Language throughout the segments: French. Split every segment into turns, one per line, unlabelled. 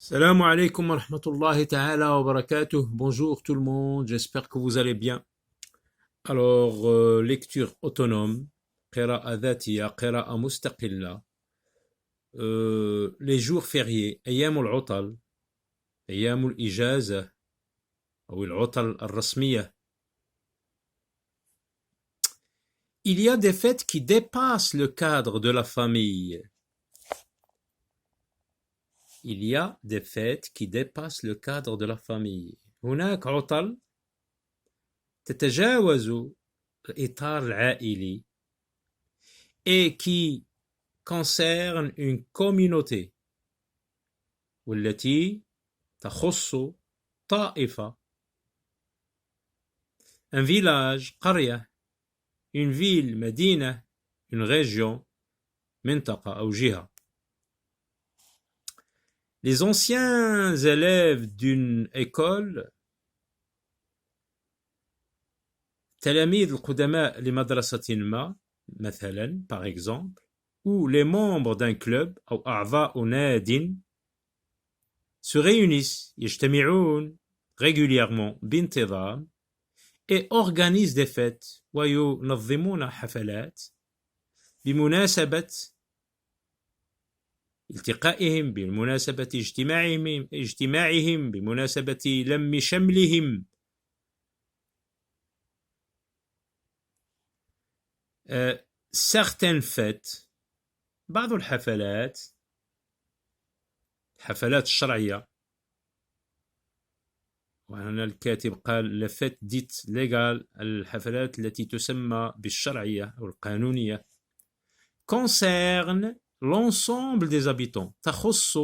Salam alaikum wa rahmatullahi ta'ala wa barakatuh. Bonjour tout le monde, j'espère que vous allez bien. Alors, lecture autonome, qira'a dhatiya, qira'a mustaqilla, les jours fériés, أيام العطل, أيام الإجازة, أو العطل الرسمية. Il y a des fêtes qui dépassent le cadre de la famille. Il y a des fêtes qui dépassent le cadre de la famille. هناك عطل تتجاوز الإطار العائلي et qui concerne une communauté والتي تخص طائفة un village قرية une ville مدينة une région منطقة أو جهة. Les anciens élèves d'une école تلاميذ القدماء لمدرسة ما مثلا par exemple ou les membres d'un club أو أعضاء ناد se réunissent يجتمعون régulièrement بانتظام et organisent des fêtes وينظمون حفلات بمناسبة التقائهم بمناسبة اجتماعهم بمناسبة لم شملهم. Certaines fêtes بعض الحفلات الحفلات الشرعية وهنا الكاتب قال la fête dite légale الحفلات التي تسمى بالشرعية أو القانونية concerne l'ensemble des habitants تخص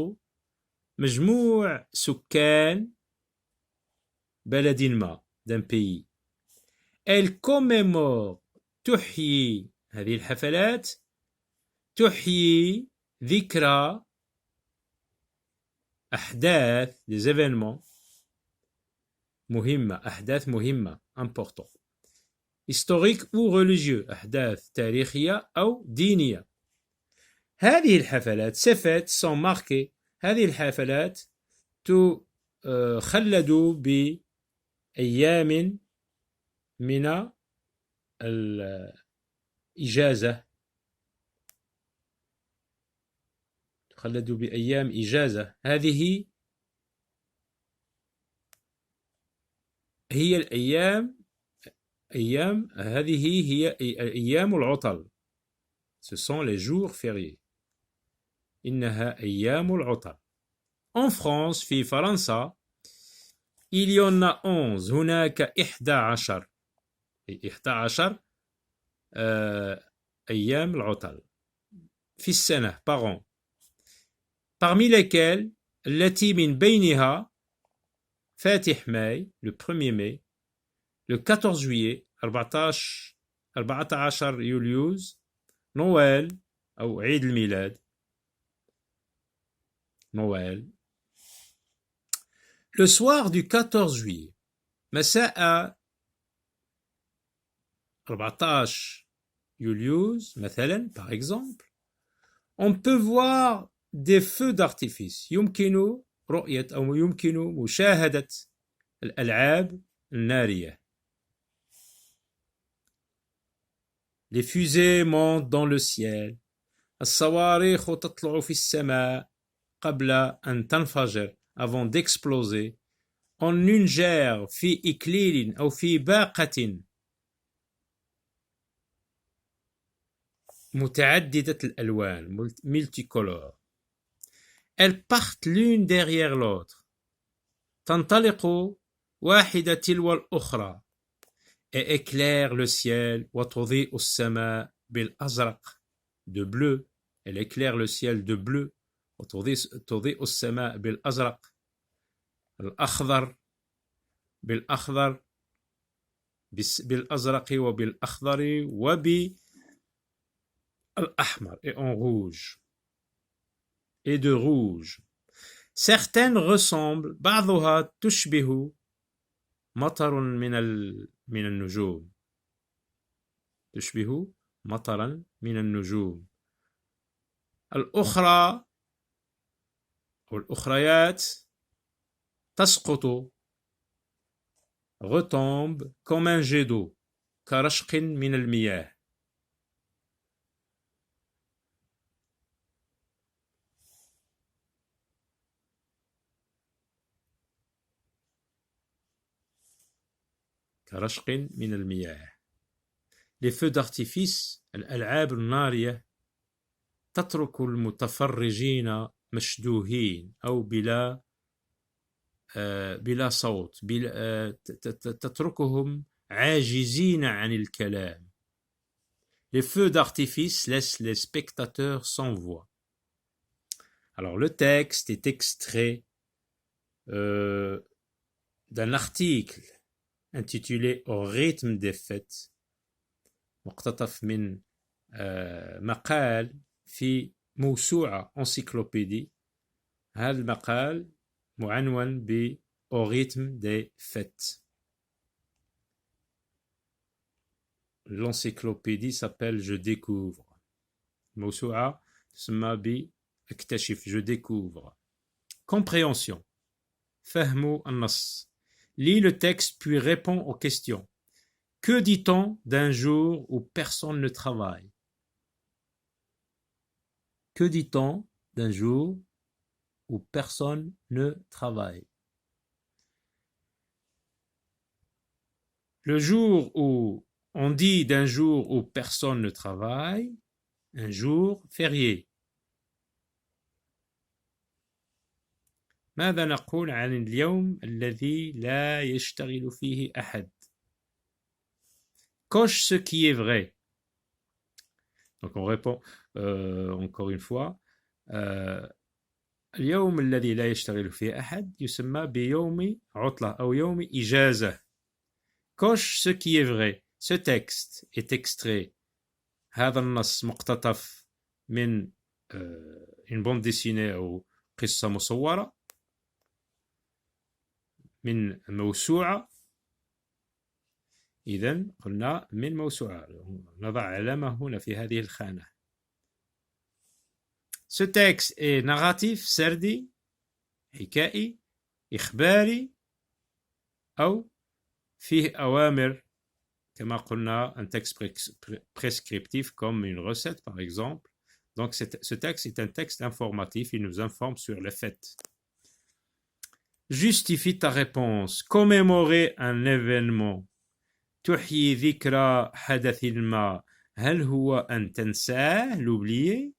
مجموع سكان بلد ما d'un pays. Elle commémore تحيي هذه الحفلات تحيي ذكرى أحداث des événements مهمة أحداث مهمة important historique ou religieux أحداث تاريخية أو دينية. هذه الحفلات ces fêtes sont marquées هذه الحفلات تخلد بأيام من الإجازة تخلد بأيام إجازة. هذه هي الأيام هذه هي أيام العطل. Ce sont les jours fériés. إنها أيام العطل. En France في فرنسا il y en a 11 هناك 11 أيام العطل في السنة par an parmi lesquels التي من بينها فاتح ماي le 1er mai le 14 juillet 14 يوليوز نويل أو عيد الميلاد نويل. Le soir du 14 juillet مساء 14 يوليوز مثلا par exemple on peut voir des feux d'artifice يمكن رؤية أو يمكن مشاهدة الألعاب النارية. Les fusées montent dans le ciel الصواريخ تطلع في السماء قبل أن تنفجر avant d'exploser en une gère في إكليل أو في باقة متعددة الألوان multicolore. Elles partent l'une derrière l'autre تنطلق واحدة تلو الأخرى et éclaire le ciel وتضيء السماء بالأزرق de bleu. Elle éclaire le ciel de bleu وتضيء السماء بالأزرق الأخضر بالأخضر بالأزرق وبالأخضر وبالأحمر et en rouge et de rouge. Certaines ressemblent بعضها تشبه مطر من النجوم تشبه مطرا من النجوم. الأخرى والأخريات تسقط retombe comme un jet d'eau كرشق من المياه. كرشق من المياه. Les feux d'artifice الألعاب النارية تترك المتفرجين مشدوهين أو بلا صوت تتركهم عاجزين عن الكلام. Les feux d'artifice laissent les spectateurs sans voix. Alors le texte est extrait d'un article intitulé Au rythme des fêtes مقتطف من مقال في موسوعة encyclopédie. هذا المقال معنون ب Au rythme des fêtes. L'encyclopédie s'appelle Je découvre. موسوعة تسمى ب اكتشف Je découvre. Compréhension. فهم النص. Lis le texte puis réponds aux questions. Que dit-on d'un jour où personne ne travaille? Que dit-on d'un jour où personne ne travaille? Le jour où on dit d'un jour où personne ne travaille, un jour férié. ماذا نقول عن اليوم الذي لا يشتغل فيه أحد؟ Coche ce qui est vrai. Donc on répond encore une fois. اليوم الذي لا يشتغل فيه أحد يسمى بيوم عطلة أو يوم إجازة. Coche ce qui est vrai. Ce texte est extrait. هذا النص مقتطف من une bande dessinée أو قصة مصورة من موسوعة. إذن قلنا من موسوعة. نضع علامة هنا في هذه الخانة. Ce texte est narratif, سردي, حكائي, إخباري أو فيه أوامر كما قلنا un texte prescriptif comme une recette par exemple. Donc ce texte est un texte informatif, il nous informe sur les faits. Justifie ta réponse. Commémorer un événement. تحيي ذكرى حدث ما هل هو أن تنساه l'oublier.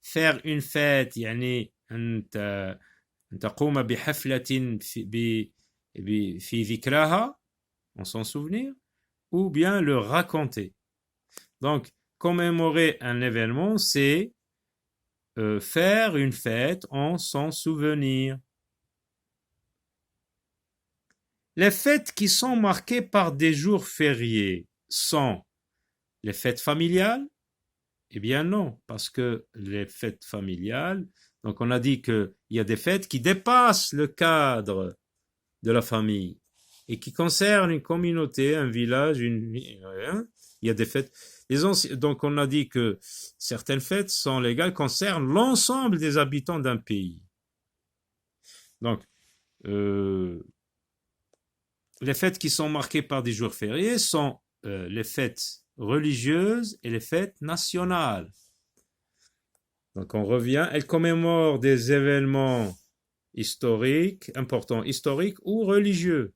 Faire une fête يعني أن تقوم بحفلة في ذكراها en s'en souvenir ou bien le raconter. Donc commémorer un événement c'est faire une fête en s'en souvenir. Les fêtes qui sont marquées par des jours fériés sont les fêtes familiales? Eh bien non, parce que les fêtes familiales, donc on a dit qu'il y a des fêtes qui dépassent le cadre de la famille et qui concernent une communauté, un village, il y a des fêtes. Donc on a dit que certaines fêtes sont légales, concernent l'ensemble des habitants d'un pays. Donc, les fêtes qui sont marquées par des jours fériés sont les fêtes religieuses et les fêtes nationales. Donc on revient, elles commémorent des événements historiques, importants, historiques ou religieux.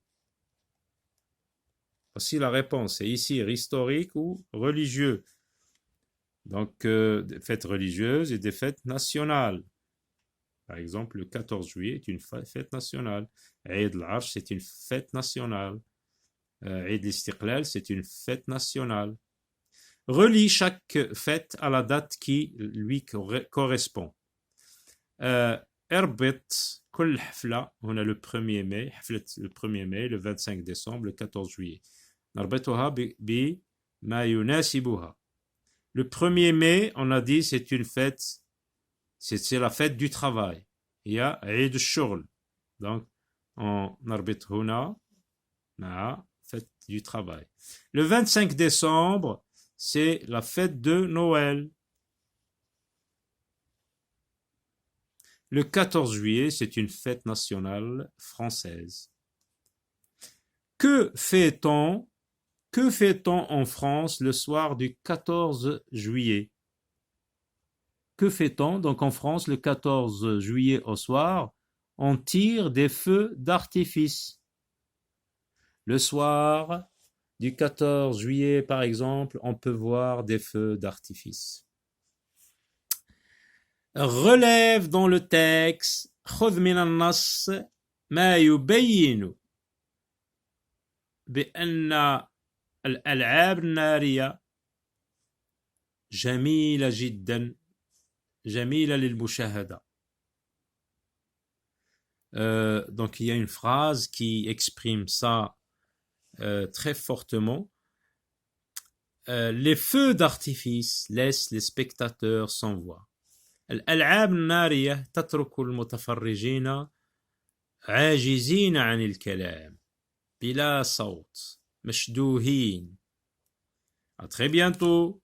Voici la réponse, c'est ici historique ou religieux. Donc des fêtes religieuses et des fêtes nationales. Par exemple, le 14 juillet est une fête nationale. Eid al-Arsh, c'est une fête nationale. Eid al-Istiqlal, c'est une fête nationale. Relie chaque fête à la date qui lui correspond. Erbit, كل حفلة, on a le 1er mai, le 1er mai, le 25 décembre, le 14 juillet. نربطها بما يناسبها. Le 1er mai, on a dit, c'est une fête, c'est la fête du travail. Il y a Eid al-Shughl. Donc, on نربط هنا مع fête du travail. Le 25 décembre, c'est la fête de Noël. Le 14 juillet, c'est une fête nationale française. Que fait-on en France le soir du 14 juillet? Que fait-on donc en France le 14 juillet au soir? On tire des feux d'artifice. Le soir du 14 juillet, par exemple, on peut voir des feux d'artifice. Relève dans le texte خذ من النص ما يبين بأن الألعاب النارية جميلة جدا جميلة للمشاهدة. Donc il y a une phrase qui exprime ça très fortement. Les feux d'artifice laissent les spectateurs sans voix. الألعاب النارية تترك المتفرجين عاجزين عن الكلام بلا صوت مشدوهين. À très bientôt.